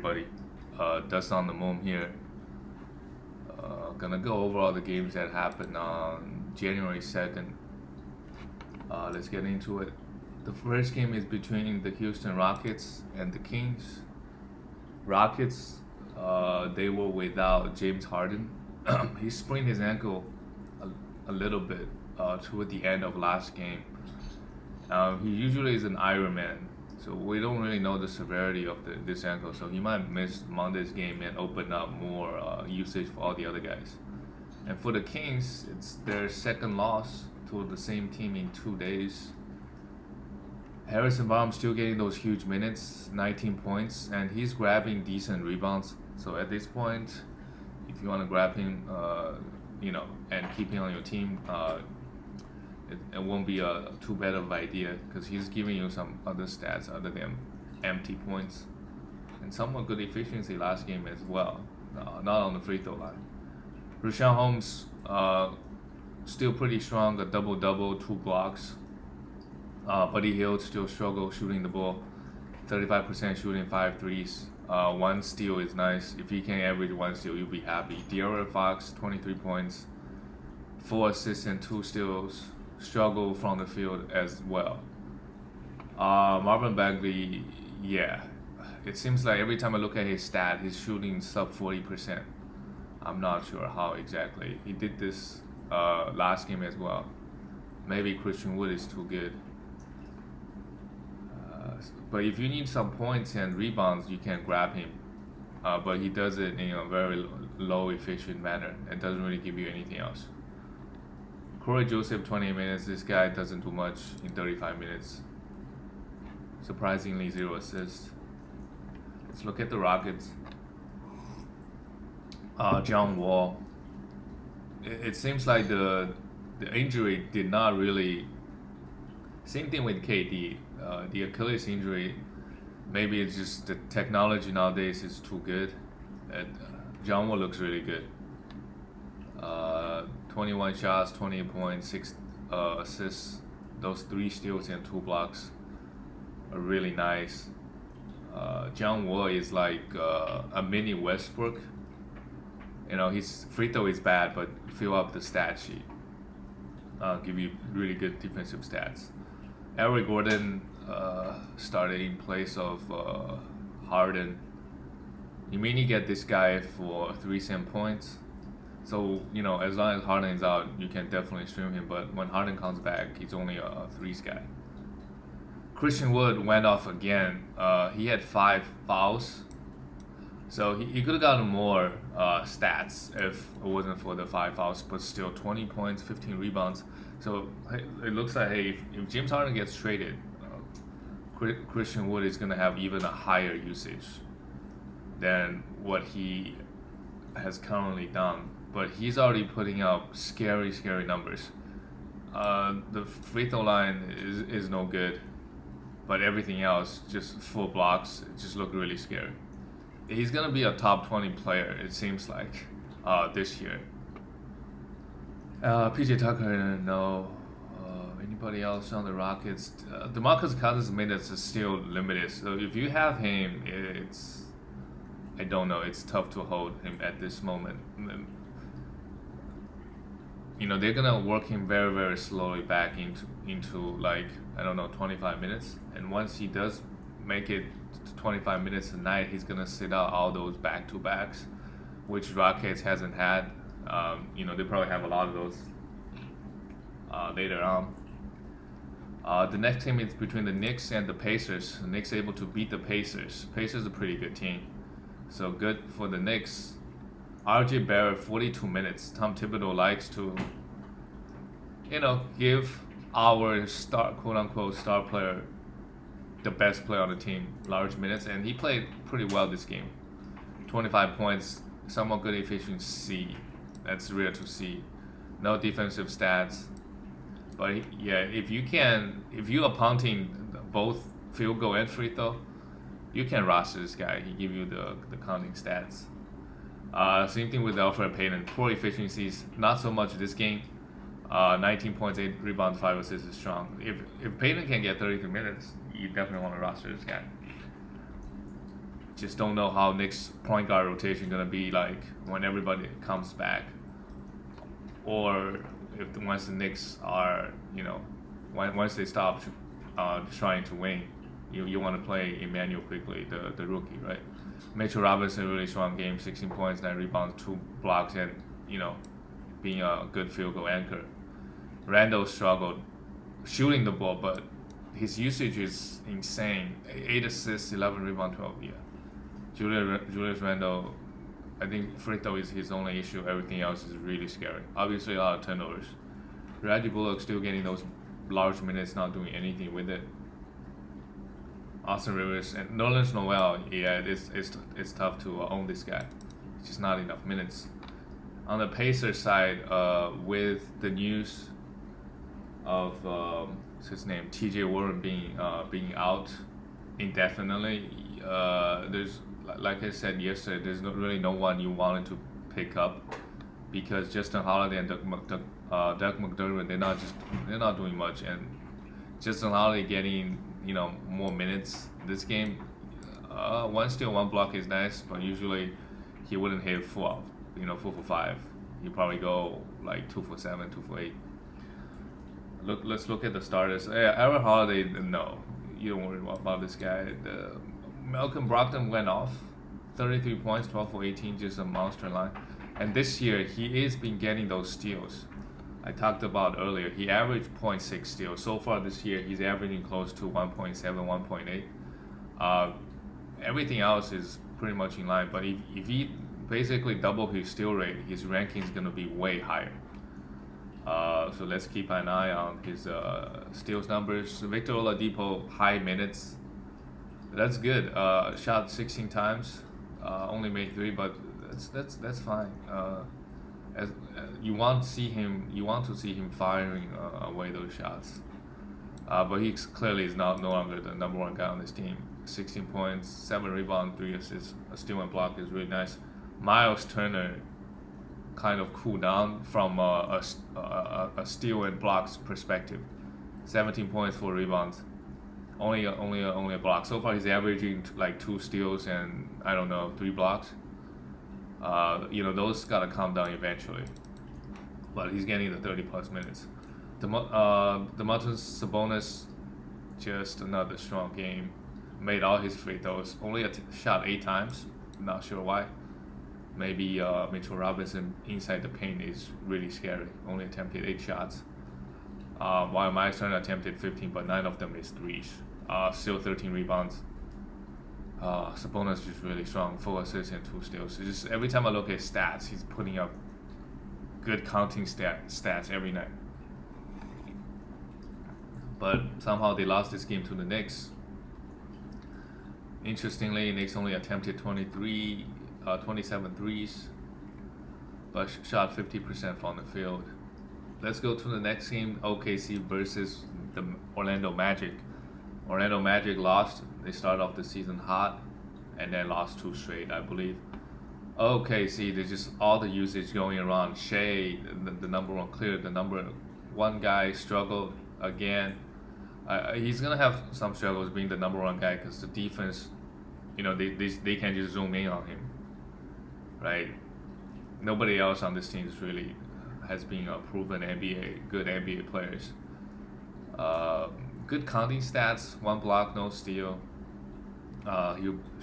everybody. Dust on the Moon here. Gonna go over all the games that happened on January 2nd. Let's get into it. The first game is between the Houston Rockets and the Kings. Rockets, they were without James Harden. He sprained his ankle a little bit toward the end of last game. He usually is an Iron Man, so we don't really know the severity of this ankle. So he might miss Monday's game and open up more usage for all the other guys. And for the Kings, it's their second loss to the same team in 2 days. Harrison Barnes still getting those huge minutes, 19 points, and he's grabbing decent rebounds. So at this point, if you want to grab him, and keep him on your team, it won't be a too bad of an idea because he's giving you some other stats other than empty points and somewhat good efficiency last game as well, not on the free throw line. Richaun Holmes, still pretty strong, a double-double, 2 blocks. Buddy Hield still struggle shooting the ball, 35% shooting, 5 threes. 1 steal is nice. If he can average 1 steal, you'll be happy. De'Aaron Fox, 23 points, 4 assists and 2 steals. Struggle from the field as well. Marvin Bagley, yeah. It seems like every time I look at his stat, he's shooting sub 40%. I'm not sure how exactly. He did this last game as well. Maybe Christian Wood is too good. But if you need some points and rebounds, you can grab him. But he does it in a very low efficient manner and doesn't really give you anything else. Corey Joseph, 28 minutes. This guy doesn't do much in 35 minutes. Surprisingly, 0 assists. Let's look at the Rockets. John Wall. It seems like the injury did not really. Same thing with KD. The Achilles injury. Maybe it's just the technology nowadays is too good. John Wall looks really good. 21 shots, 28 points, 6 assists. Those 3 steals and 2 blocks are really nice. John Wall is like a mini Westbrook. His free throw is bad, but fill up the stat sheet. Give you really good defensive stats. Eric Gordon started in place of Harden. You mainly get this guy for 3 cent points. So, as long as Harden is out, you can definitely stream him. But when Harden comes back, he's only a 3s guy. Christian Wood went off again. He had 5 fouls. So he could have gotten more stats if it wasn't for the 5 fouls. But still, 20 points, 15 rebounds. So it looks like, hey, if James Harden gets traded, Christian Wood is going to have even a higher usage than what he has currently done. But he's already putting up scary numbers. The free throw line is no good, but everything else, just full blocks, just look really scary. He's gonna be a top 20 player, it seems like, this year. PJ Tucker, no. Anybody else on the Rockets? DeMarcus Cousins' minutes are still limited, so if you have him, I don't know. It's tough to hold him at this moment. They're gonna work him very, very slowly back into like 25 minutes. And once he does make it to 25 minutes a night, he's gonna sit out all those back-to-backs, which Rockets hasn't had. They probably have a lot of those later on. The next game is between the Knicks and the Pacers. The Knicks able to beat the Pacers. Pacers are a pretty good team. So good for the Knicks. RJ Barrett, 42 minutes. Tom Thibodeau likes to, give our quote-unquote star player, the best player on the team, large minutes. And he played pretty well this game. 25 points, somewhat good efficiency. That's rare to see. No defensive stats. But yeah, if you are punting both field goal and free throw, you can roster this guy. He give you the counting stats. Same thing with Elfrid Payton. Poor efficiencies, not so much this game. 19 points, 8 rebounds, 5 assists is strong. If Payton can get 33 minutes, you definitely want to roster this guy. just don't know how Knicks point guard rotation gonna be like when everybody comes back, or if once the Knicks are once they stop trying to win, you want to play Emmanuel quickly, the rookie, right? Mitchell Robinson really strong game, 16 points, 9 rebounds, 2 blocks, and being a good field goal anchor. Randall struggled shooting the ball, but his usage is insane. 8 assists, 11 rebounds, 12. Yeah. Julius Randle, I think free throw is his only issue. Everything else is really scary. Obviously, a lot of turnovers. Reggie Bullock still getting those large minutes, not doing anything with it. Austin Rivers and Nerlens Noel, yeah, it's tough to own this guy. It's just not enough minutes. On the Pacers side, with the news of what's his name, T.J. Warren being out indefinitely, there's, like I said yesterday, there's really no one you wanted to pick up, because Justin Holiday and Doug McDermott, they're not doing much, and Justin Holiday getting more minutes this game. 1 steal, 1 block is nice, but usually he wouldn't hit 4 for 5. He'd probably go like 2 for 7, 2 for 8. Let's look at the starters. Aaron Holiday, no, you don't worry about this guy. Malcolm Brogdon went off, 33 points, 12 for 18, just a monster line. And this year he is been getting those steals. I talked about earlier. He averaged 0.6 steals. So far this year, he's averaging close to 1.7, 1.8. Everything else is pretty much in line. But if he basically double his steal rate, his ranking is going to be way higher. So let's keep an eye on his steals numbers. Victor Oladipo, high minutes. That's good. Shot 16 times, only made 3, but that's fine. You want to see him firing away those shots, but he clearly is no longer the number 1 guy on this team. 16 points, 7 rebounds, 3 assists, a steal and block is really nice. Miles Turner kind of cooled down from a steal and blocks perspective. 17 points, 4 rebounds, only a block. So far he's averaging like 2 steals and 3 blocks. Those gotta calm down eventually, but he's getting the 30 plus minutes. Domantas Sabonis, just another strong game. Made all his free throws. Only shot 8 times. Not sure why. Maybe Mitchell Robinson inside the paint is really scary. Only attempted 8 shots. While Miles Turner attempted 15, but 9 of them is threes. Still 13 rebounds. Sabonis is just really strong, 4 assists and 2 steals. It's just every time I look at stats, he's putting up good counting stats every night. But somehow they lost this game to the Knicks. Interestingly, Knicks only attempted 27 threes, but shot 50% from the field. Let's go to the next game, OKC versus the Orlando Magic. Orlando Magic lost. They started off the season hot, and then lost 2 straight, I believe. OKC, there's just all the usage going around. Shea, the number 1 clear, the number 1 guy struggled again. He's gonna have some struggles being the number 1 guy, because the defense, they can just zoom in on him, right? Nobody else on this team really has been proven good NBA players. Good counting stats, 1 block, no steal.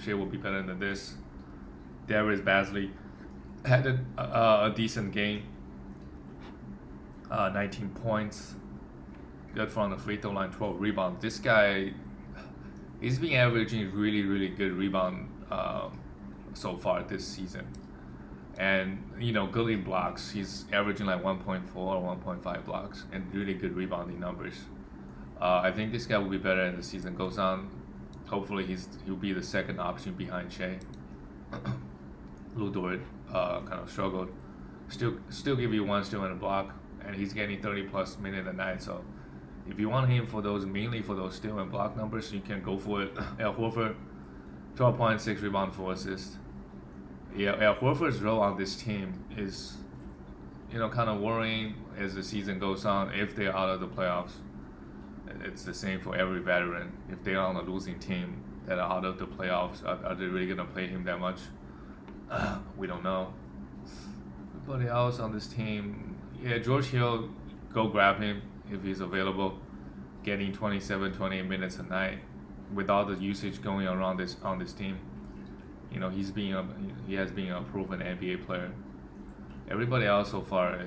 Shea will be better than this. Darius Bazley had a decent game. 19 points. Good from the free throw line, 12 rebounds. This guy, he's been averaging really, really good rebound so far this season. And, good in blocks. He's averaging like 1.4 or 1.5 blocks and really good rebounding numbers. I think this guy will be better as the season goes on. Hopefully he'll be the second option behind Shea. Lu Dort kind of struggled. Still give you 1 steal and a block, and he's getting 30 plus minutes a night. So if you want him mainly for those steal and block numbers, you can go for it. Al Horford, 12 points, 6 rebounds, 4 assists. Yeah, Al Horford's role on this team is, kind of worrying as the season goes on if they're out of the playoffs. It's the same for every veteran. If they're on a losing team, that are out of the playoffs. Are they really gonna play him that much? We don't know. Everybody else on this team, yeah, George Hill, go grab him if he's available. Getting 27, 28 minutes a night with all the usage going around this on this team. You know, he has been a proven NBA player. Everybody else so far,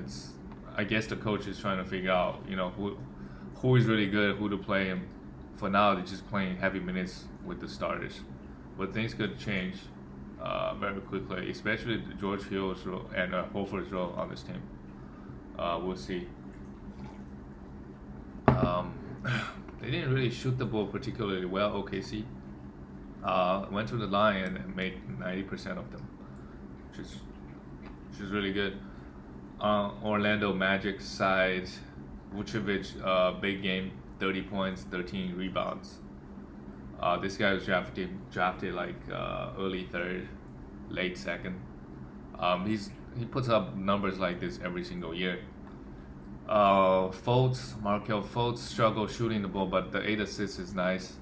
I guess the coach is trying to figure out, you know, who is really good, who to play him. For now, they're just playing heavy minutes with the starters, but things could change very quickly, especially George Hill's role and Horford's role on this team. We'll see. They didn't really shoot the ball particularly well. OKC went to the line and made 90% of them, which is really good. Orlando Magic side, Vucevic, big game, 30 points, 13 rebounds. This guy was drafted like early third, late second. He puts up numbers like this every single year. Markel Fultz struggled shooting the ball, but the 8 assists is nice.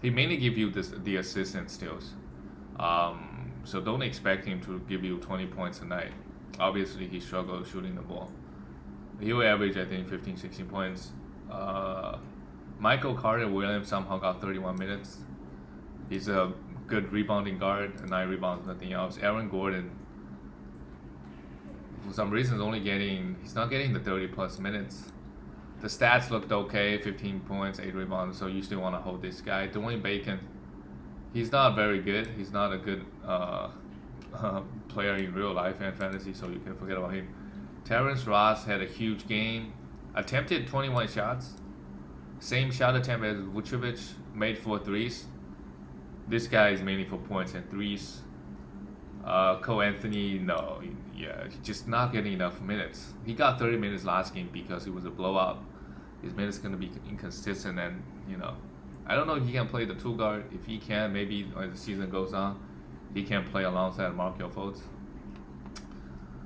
He mainly give you the assists and steals. So don't expect him to give you 20 points a night. Obviously, he struggled shooting the ball. He will average, I think, 15, 16 points. Michael Carter Williams somehow got 31 minutes. He's a good rebounding guard, 9 rebounds, nothing else. Aaron Gordon, for some reason, he's not getting the 30 plus minutes. The stats looked okay, 15 points, 8 rebounds, so you still want to hold this guy. Dwayne Bacon, he's not very good. He's not a good player in real life and fantasy, so you can forget about him. Terrence Ross had a huge game, attempted 21 shots. Same shot attempt as Vucevic, made 4 threes. This guy is mainly for points and threes. Cole Anthony, he's just not getting enough minutes. He got 30 minutes last game because it was a blowout. His minutes going to be inconsistent, and I don't know if he can play the 2 guard. If he can, maybe as the season goes on, he can play alongside Markel Fultz.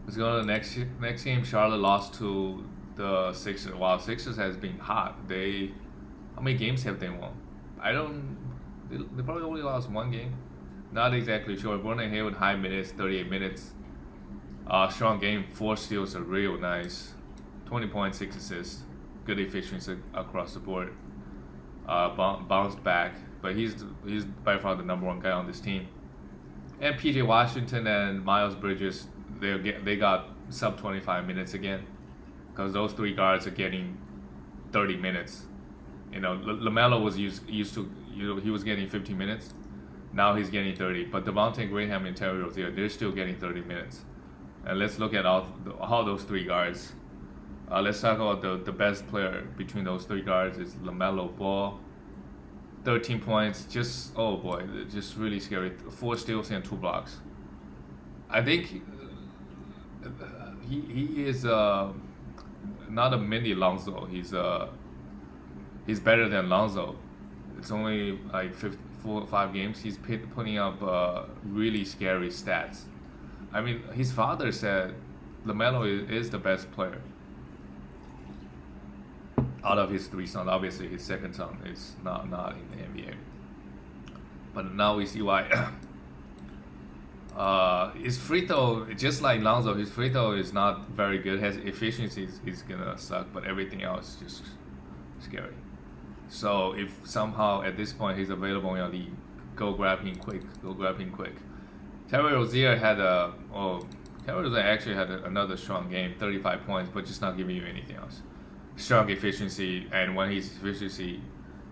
Let's go to the next game. Charlotte lost to the Sixers. Wow, Sixers has been hot. How many games have they won? They probably only lost 1 game. Not exactly sure. Vernon Hayward, high minutes, 38 minutes. Strong game, 4 steals are real nice. 20 points, 6 assists. Good efficiency across the board. Bounced back, but he's by far the number 1 guy on this team. And PJ Washington and Miles Bridges, they got sub 25 minutes again, because those 3 guards are getting 30 minutes. LaMelo was used to, he was getting 15 minutes. Now he's getting 30. But Devontae Graham and Terry Rozier, they're still getting 30 minutes. And let's look at all those 3 guards. Let's talk about the best player between those 3 guards is LaMelo Ball. 13 points, just really scary. 4 steals and 2 blocks. I think he is not a mini Lonzo. He's better than Lonzo. It's only like 4 or 5 games. He's putting up really scary stats. I mean, his father said LaMelo is the best player out of his 3 sons. Obviously, his second son is not in the NBA. But now we see why. His free throw, just like Lonzo, his free throw is not very good. His efficiency is gonna suck, but everything else is just scary. So if somehow at this point he's available in your league, go grab him quick. Terry Rozier actually had another strong game, 35 points, but just not giving you anything else. Strong efficiency, and when his efficiency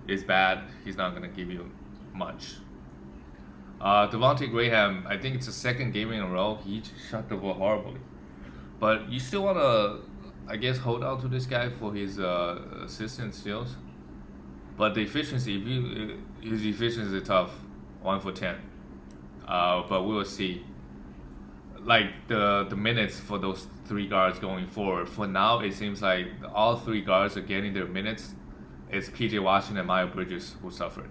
is bad, he's not gonna give you much. Devontae Graham, I think it's the 2nd game in a row. He shot the ball horribly, but you still wanna, I guess, hold out to this guy for his assists and steals. But the efficiency, his efficiency is tough, 1 for 10. But we will see. Like the minutes for those 3 guards going forward. For now, it seems like all 3 guards are getting their minutes. It's PJ Washington and Miles Bridges who suffered.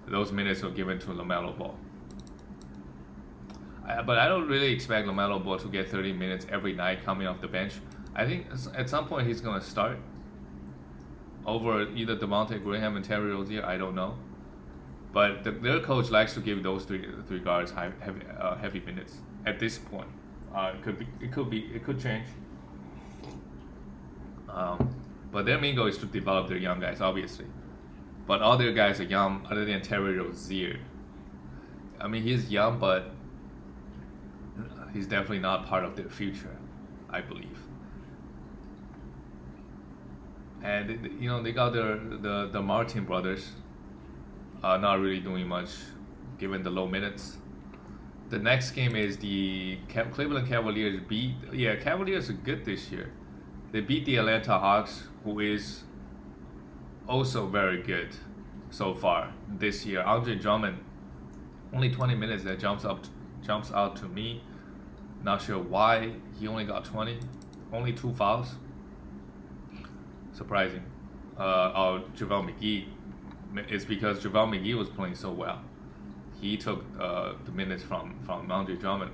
Those minutes were given to LaMelo Ball. But I don't really expect LaMelo Ball to get 30 minutes every night coming off the bench. I think at some point he's gonna start over either Devontae Graham and Terry Rozier. I don't know. But their coach likes to give those three guards heavy minutes at this point. It could change. But their main goal is to develop their young guys, obviously. But all their guys are young, other than Terry Rozier. I mean, he's young, but he's definitely not part of their future, I believe. And they got the Martin brothers, not really doing much, given the low minutes. The next game is the Cleveland Cavaliers beat. Yeah, Cavaliers are good this year. They beat the Atlanta Hawks, who is also very good so far this year. Andre Drummond, only 20 minutes, that jumps out to me. Not sure why he only got 20, only 2 fouls. Surprising. JaVale McGee, it's because JaVale McGee was playing so well. He took the minutes from Andre Drummond.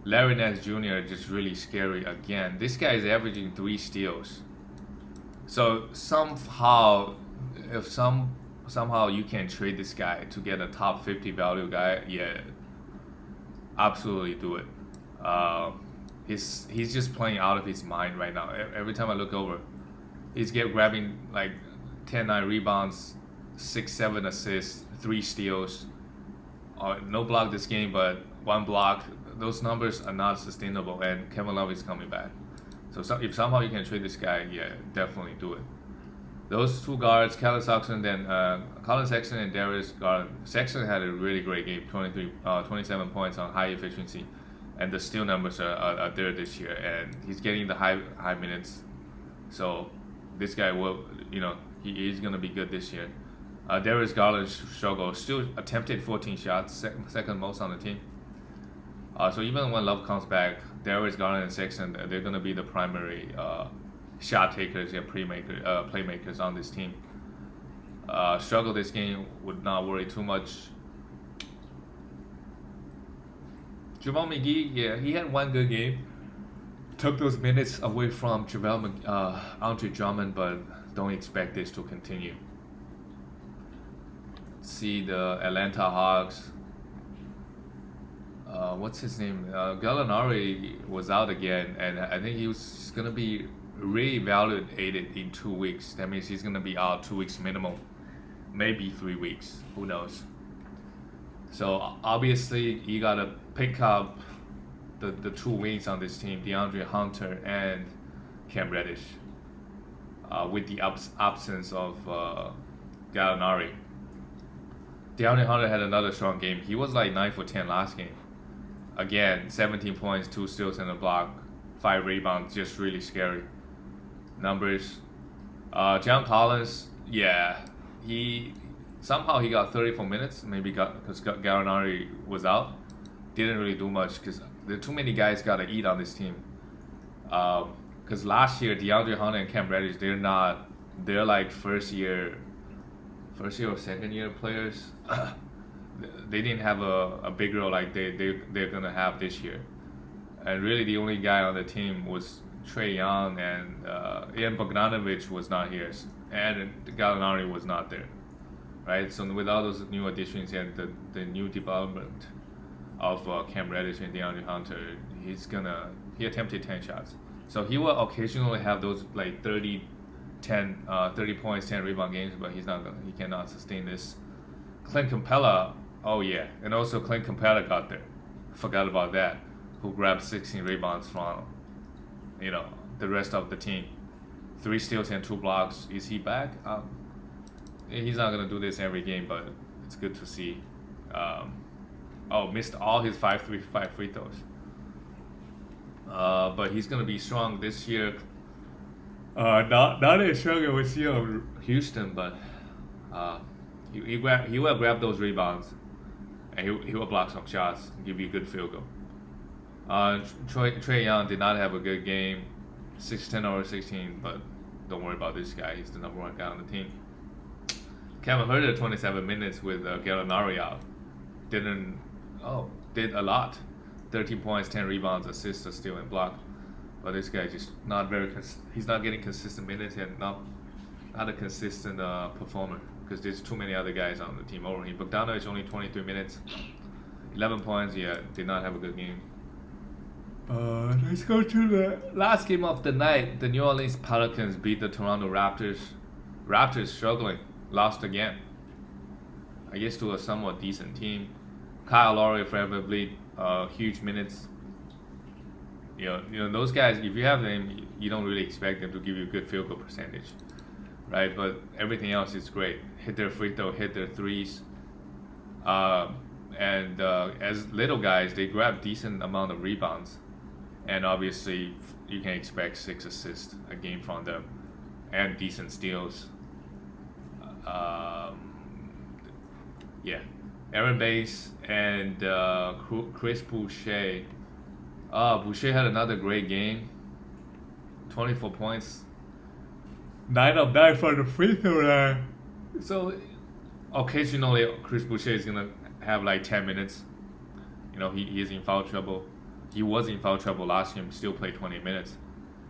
Larry Nance Jr. just really scary again. This guy is averaging 3 steals. So somehow you can trade this guy to get a top 50 value guy, yeah, absolutely do it. He's just playing out of his mind right now. Every time I look over, he's grabbing like 10-9 rebounds, 6-7 assists, 3 steals. No block this game, but 1 block. Those numbers are not sustainable, and Kevin Love is coming back. So if somehow you can trade this guy, yeah, definitely do it. Those 2 guards, Colin Sexton and Darius Garland. Sexton had a really great game, 27 points on high efficiency, and the steal numbers are there this year, and he's getting the high minutes. So this guy will, he's gonna be good this year. Darius Garland struggled, still attempted 14 shots, second most on the team. So even when Love comes back, Darius Garland and Sexton, they're gonna be the primary shot takers and playmakers on this team. Struggle this game, would not worry too much. JaVale McGee, yeah, he had 1 good game. Took those minutes away from Andre Drummond, but don't expect this to continue. See the Atlanta Hawks. What's his name? Gallinari was out again, and I think he was gonna be reevaluated in 2 weeks. That means he's gonna be out 2 weeks minimum, maybe 3 weeks. Who knows? So obviously you gotta pick up the 2 wings on this team, DeAndre Hunter and Cam Reddish. With the absence of Gallinari. DeAndre Hunter had another strong game. He was like 9 for 10 last game. Again, 17 points, 2 steals and a block, 5 rebounds, just really scary numbers. John Collins, yeah, he got 34 minutes, maybe because Gallinari was out. Didn't really do much because there are too many guys got to eat on this team. Because last year, DeAndre Hunter and Cam Reddish, they're like first year or second year players. They didn't have a big role like they're gonna have this year. And really the only guy on the team was Trae Young, and Ian Bogdanovic was not here, and Gallinari was not there, right? So with all those new additions and the new development of Cam Reddish and DeAndre Hunter, he attempted 10 shots. So he will occasionally have those like 30 points, 10 rebound games, but he cannot sustain this. Clint Capella, oh yeah, and also Clint Capella got there. Forgot about that. Who grabbed 16 rebounds from, the rest of the team. 3 steals and 2 blocks. Is he back? He's not gonna do this every game, but it's good to see. Missed all his 5 free throws. But he's gonna be strong this year. Not as strong as we see on Houston, but he will grab those rebounds, and he will block some shots, and give you a good field goal. Trae Young did not have a good game, 6-10 over 16, but don't worry about this guy. He's the number 1 guy on the team. Kevin Huerter 27 minutes with Gallinari out. Did a lot. 13 points, 10 rebounds, assists, a steal, and block. But this guy just he's not getting consistent minutes and not a consistent performer. because there's too many other guys on the team over him. Bogdanovic only 23 minutes, 11 points. Yeah, did not have a good game. Let's go to the last game of the night. The New Orleans Pelicans beat the Toronto Raptors. Raptors struggling, lost again. I guess to a somewhat decent team. Kyle Lowry, Fred VanVleet, huge minutes. You know those guys. If you have them, you don't really expect them to give you a good field goal percentage, right? But everything else is great. Hit their free throw, hit their threes, and as little guys, they grab decent amount of rebounds, and obviously you can expect 6 assists a game from them, and decent steals. Yeah, Aaron Bass and Chris Boucher. Boucher had another great game. 24 points. 9 of 9 for the free throw line. So occasionally Chris Boucher is gonna have like 10 minutes. You know, he is in foul trouble. He was in foul trouble last game, still played 20 minutes.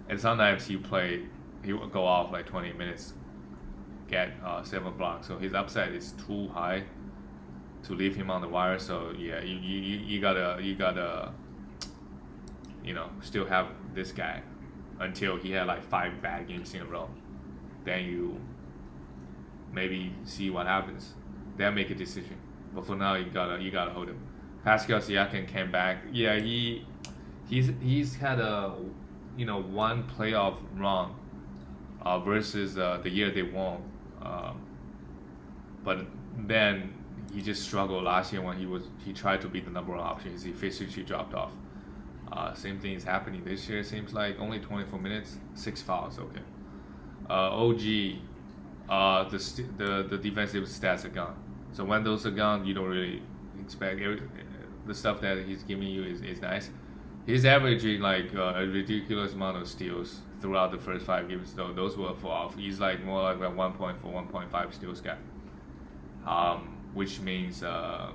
And sometimes he will go off like 20 minutes, get 7 blocks. So his upside is too high to leave him on the wire. So yeah, you gotta still have this guy until he had like 5 bad games in a row. Then you maybe see what happens. Then make a decision. But for now, you gotta hold him. Pascal Siakam came back. Yeah, he's had a one playoff run versus the year they won. But then he just struggled last year when he tried to be the number 1 option. His efficiency dropped off. Same thing is happening this year. Seems like only 24 minutes, 6 fouls. Okay. OG, the defensive stats are gone. So when those are gone, you don't really expect the stuff that he's giving you is nice. He's averaging like a ridiculous amount of steals throughout the first 5 games. So those will fall off. He's like more like a 1.4, 1.5 steals guy. Which means the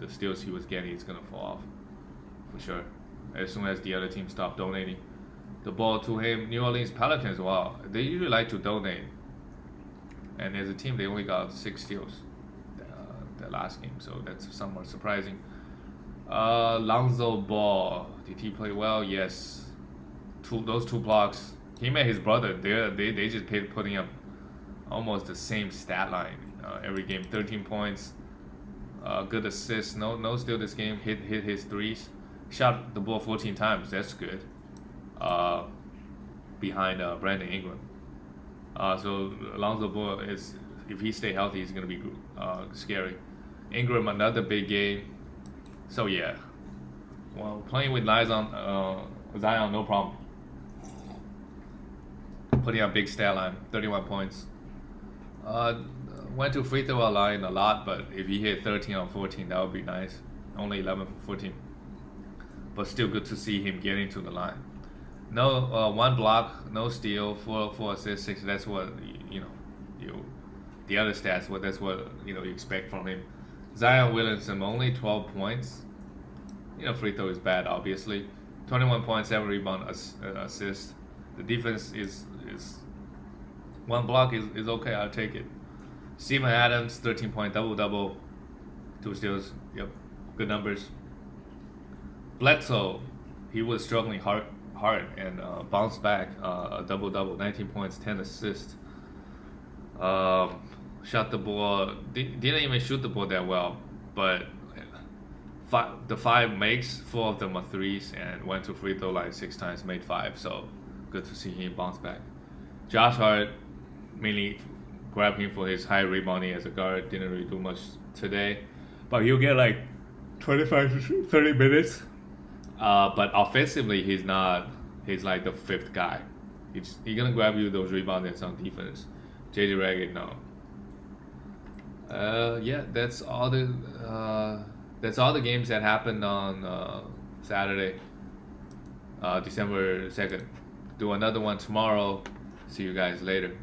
steals he was getting is gonna fall off for sure. As soon as the other team stop donating the ball to him. New Orleans Pelicans, wow, they usually like to donate. And as a team, they only got 6 steals the last game, so that's somewhat surprising. Lonzo Ball, did he play well? Yes. Those 2 blocks. Him and his brother, they just putting up almost the same stat line every game. 13 points, good assists, no steal this game. Hit his threes, shot the ball 14 times. That's good. Behind Brandon Ingram. So Lonzo Ball is, if he stay healthy, he's gonna be scary. Ingram, another big game. So yeah, well, playing with Zion, no problem. Putting up big stat line, 31 points. Went to free throw line a lot, but if he hit 13 on 14, that would be nice. Only 11 for 14, but still good to see him getting to the line. No 1 block, no steal, 4 assists, 6. That's what the other stats. That's what you expect from him. Zion Williamson only 12 points. Free throw is bad, obviously. 21 points, 7 rebound, assist. The defense is 1 block is okay. I'll take it. Steven Adams, 13-point double, 2 steals. Yep, good numbers. Bledsoe, he was struggling hard and bounced back. A double, 19 points, 10 assists. Shot the ball. Didn't even shoot the ball that well, but the 5 makes, 4 of them are threes, and went to free throw line 6 times, made 5. So good to see him bounce back. Josh Hart, mainly grab him for his high rebounding as a guard. Didn't really do much today, but he'll get like 25 to 30 minutes. But offensively, he's not. He's like the 5th guy. He's gonna grab you those rebounds on defense. JJ Redick, no. Yeah, that's all the games that happened on Saturday, December 2nd. Do another one tomorrow. See you guys later.